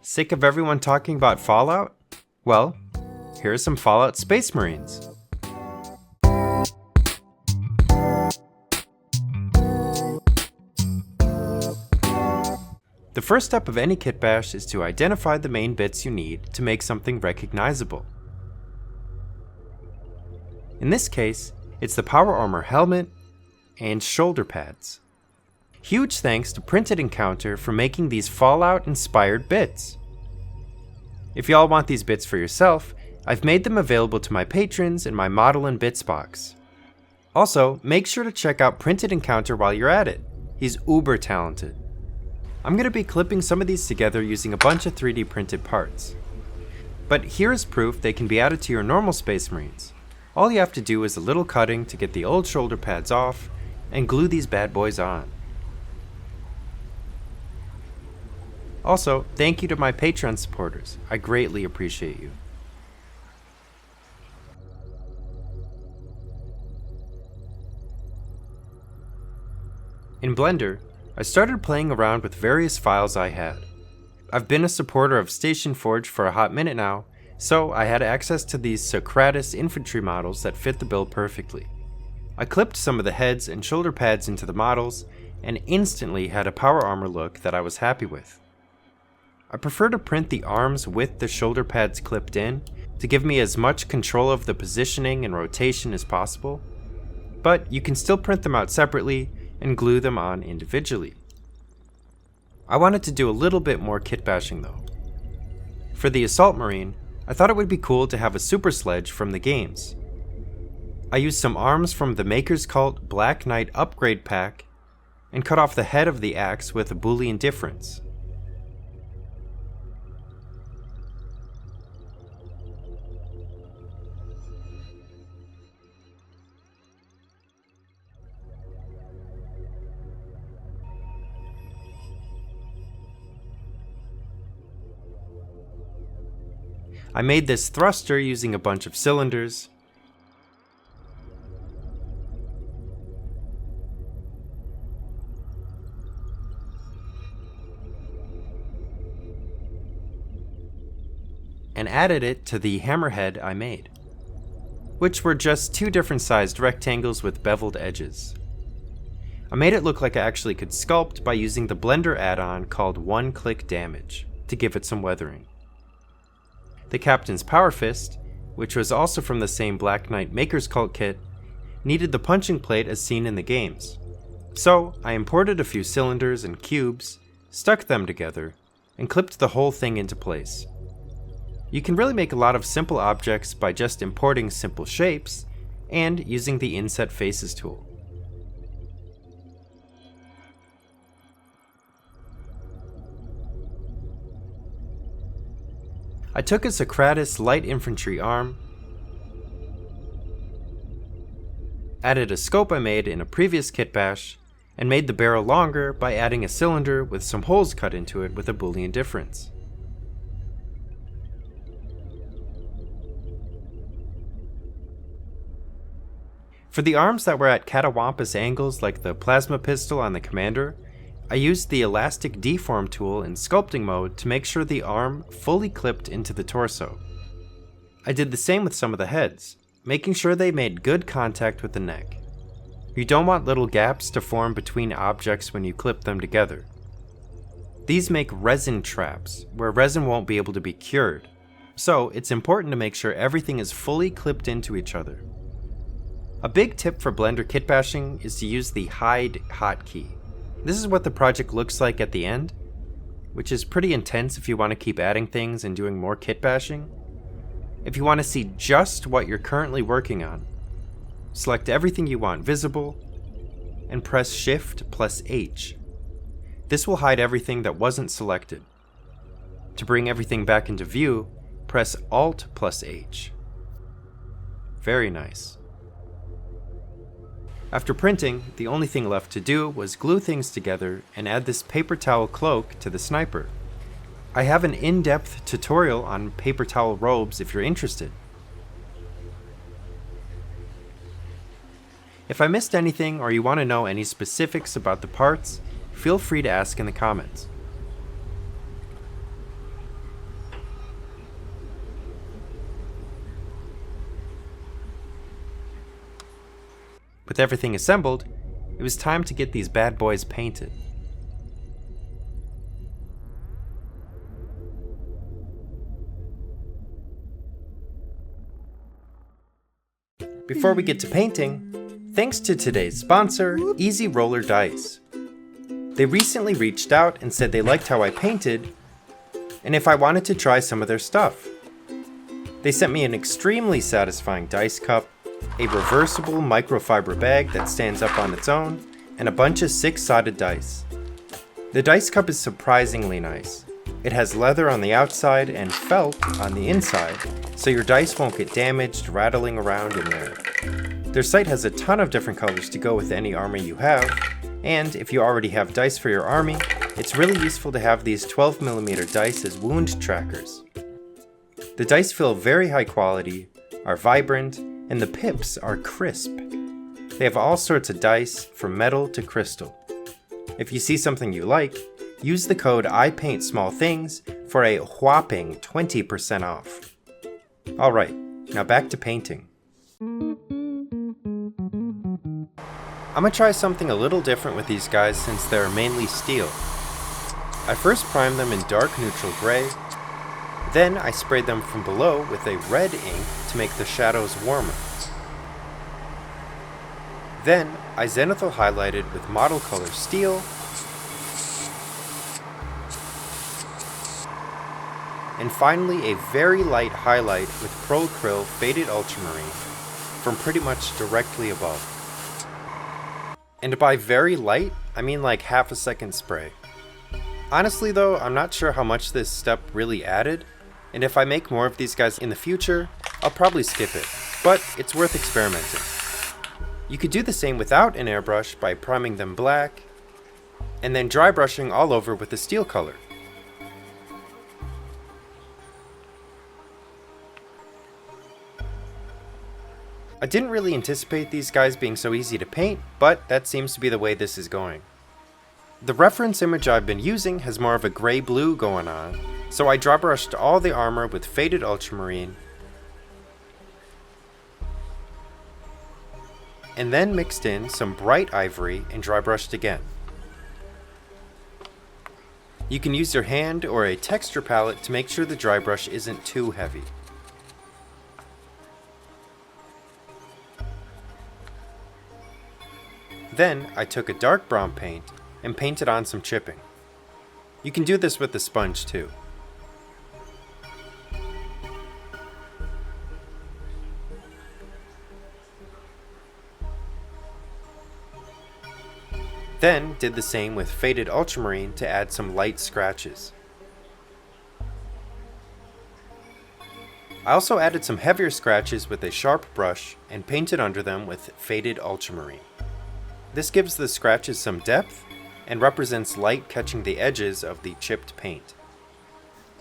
Sick of everyone talking about Fallout? Well, here are some Fallout Space Marines. The first step of any kitbash is to identify the main bits you need to make something recognizable. In this case, it's the power armor helmet and shoulder pads. Huge thanks to Printed Encounter for making these Fallout-inspired bits. If y'all want these bits for yourself, I've made them available to my patrons in my Model and Bits box. Also, make sure to check out Printed Encounter while you're at it. He's uber talented. I'm going to be clipping some of these together using a bunch of 3D printed parts. But here's proof they can be added to your normal Space Marines. All you have to do is a little cutting to get the old shoulder pads off and glue these bad boys on. Also, thank you to my Patreon supporters. I greatly appreciate you. In Blender, I started playing around with various files I had. I've been a supporter of Station Forge for a hot minute now, so I had access to these Socrates infantry models that fit the build perfectly. I clipped some of the heads and shoulder pads into the models, and instantly had a power armor look that I was happy with. I prefer to print the arms with the shoulder pads clipped in to give me as much control of the positioning and rotation as possible, but you can still print them out separately and glue them on individually. I wanted to do a little bit more kit bashing though. For the Assault Marine, I thought it would be cool to have a super sledge from the games. I used some arms from the Maker's Cult Black Knight upgrade pack and cut off the head of the axe with a Boolean difference. I made this thruster using a bunch of cylinders, and added it to the hammerhead I made, which were just two different sized rectangles with beveled edges. I made it look like I actually could sculpt by using the Blender add-on called One Click Damage to give it some weathering. The Captain's Power Fist, which was also from the same Black Knight Maker's Cult kit, needed the punching plate as seen in the games. So I imported a few cylinders and cubes, stuck them together, and clipped the whole thing into place. You can really make a lot of simple objects by just importing simple shapes and using the Inset Faces tool. I took a Socrates light infantry arm, added a scope I made in a previous kitbash, and made the barrel longer by adding a cylinder with some holes cut into it with a Boolean difference. For the arms that were at catawampus angles like the plasma pistol on the commander, I used the elastic deform tool in sculpting mode to make sure the arm fully clipped into the torso. I did the same with some of the heads, making sure they made good contact with the neck. You don't want little gaps to form between objects when you clip them together. These make resin traps, where resin won't be able to be cured, so it's important to make sure everything is fully clipped into each other. A big tip for Blender kitbashing is to use the hide hotkey. This is what the project looks like at the end, which is pretty intense if you want to keep adding things and doing more kit bashing. If you want to see just what you're currently working on, select everything you want visible and press Shift plus H. This will hide everything that wasn't selected. To bring everything back into view, press Alt plus H. Very nice. After printing, the only thing left to do was glue things together and add this paper towel cloak to the sniper. I have an in-depth tutorial on paper towel robes if you're interested. If I missed anything or you want to know any specifics about the parts, feel free to ask in the comments. With everything assembled, it was time to get these bad boys painted. Before we get to painting, thanks to today's sponsor, Easy Roller Dice. They recently reached out and said they liked how I painted, and if I wanted to try some of their stuff. They sent me an extremely satisfying dice cup, a reversible microfiber bag that stands up on its own, and a bunch of 6-sided dice. The dice cup is surprisingly nice. It has leather on the outside and felt on the inside, so your dice won't get damaged rattling around in there. Their site has a ton of different colors to go with any army you have, and if you already have dice for your army, it's really useful to have these 12mm dice as wound trackers. The dice feel very high quality, are vibrant, and the pips are crisp. They have all sorts of dice, from metal to crystal. If you see something you like, use the code iPaintSmallThings for a whopping 20% off. Alright, now back to painting. I'm gonna try something a little different with these guys since they're mainly steel. I first primed them in dark neutral gray, then I sprayed them from below with a red ink to make the shadows warmer. Then I zenithal highlighted with model color steel, and finally a very light highlight with Pro Acryl Faded Ultramarine from pretty much directly above. And by very light, I mean like half a second spray. Honestly though, I'm not sure how much this step really added, and if I make more of these guys in the future, I'll probably skip it, but it's worth experimenting. You could do the same without an airbrush by priming them black, and then dry brushing all over with the steel color. I didn't really anticipate these guys being so easy to paint, but that seems to be the way this is going. The reference image I've been using has more of a gray-blue going on, so I dry brushed all the armor with Faded Ultramarine, and then mixed in some bright ivory and dry brushed again. You can use your hand or a texture palette to make sure the dry brush isn't too heavy. Then I took a dark brown paint and painted on some chipping. You can do this with the sponge too. Then did the same with Faded Ultramarine to add some light scratches. I also added some heavier scratches with a sharp brush and painted under them with Faded Ultramarine. This gives the scratches some depth and represents light catching the edges of the chipped paint.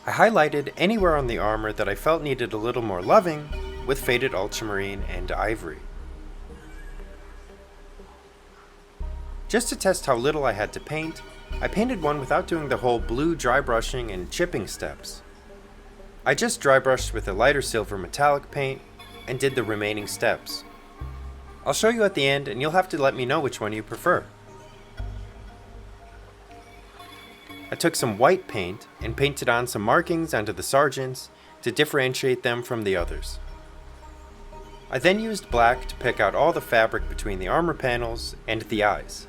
I highlighted anywhere on the armor that I felt needed a little more loving with Faded Ultramarine and ivory. Just to test how little I had to paint, I painted one without doing the whole blue dry brushing and chipping steps. I just dry brushed with a lighter silver metallic paint and did the remaining steps. I'll show you at the end and you'll have to let me know which one you prefer. I took some white paint and painted on some markings onto the sergeants to differentiate them from the others. I then used black to pick out all the fabric between the armor panels and the eyes.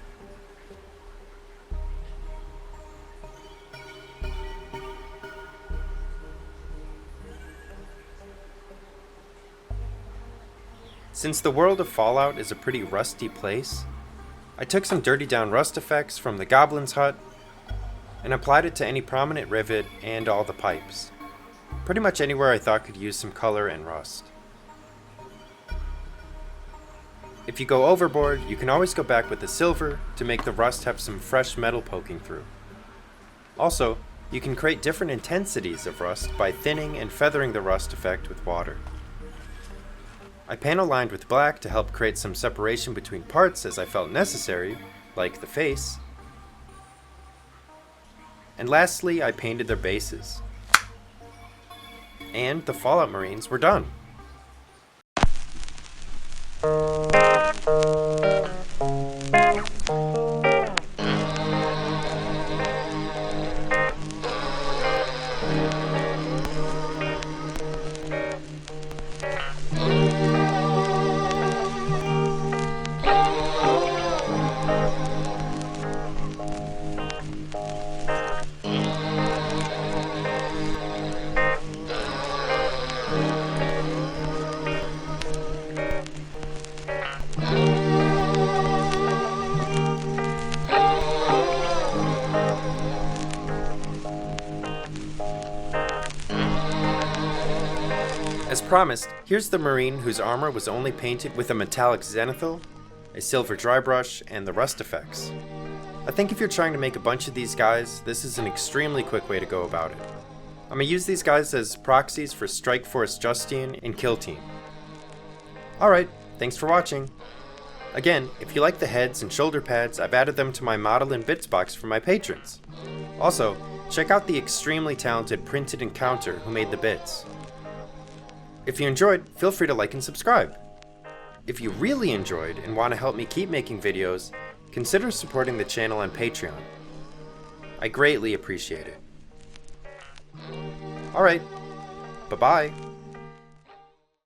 Since the world of Fallout is a pretty rusty place, I took some dirty down rust effects from the Goblin's hut and applied it to any prominent rivet and all the pipes. Pretty much anywhere I thought could use some color and rust. If you go overboard, you can always go back with the silver to make the rust have some fresh metal poking through. Also, you can create different intensities of rust by thinning and feathering the rust effect with water. I panel lined with black to help create some separation between parts as I felt necessary, like the face. And lastly, I painted their bases. And the Fallout Marines were done. As promised, here's the Marine whose armor was only painted with a metallic zenithal, a silver dry brush, and the rust effects. I think if you're trying to make a bunch of these guys, this is an extremely quick way to go about it. I'm going to use these guys as proxies for Strike Force Justine and Kill Team. Alright, thanks for watching. Again, if you like the heads and shoulder pads, I've added them to my model and bits box for my patrons. Also, check out the extremely talented Printed Encounter who made the bits. If you enjoyed, feel free to like and subscribe. If you really enjoyed and want to help me keep making videos, consider supporting the channel on Patreon. I greatly appreciate it. Alright, bye-bye.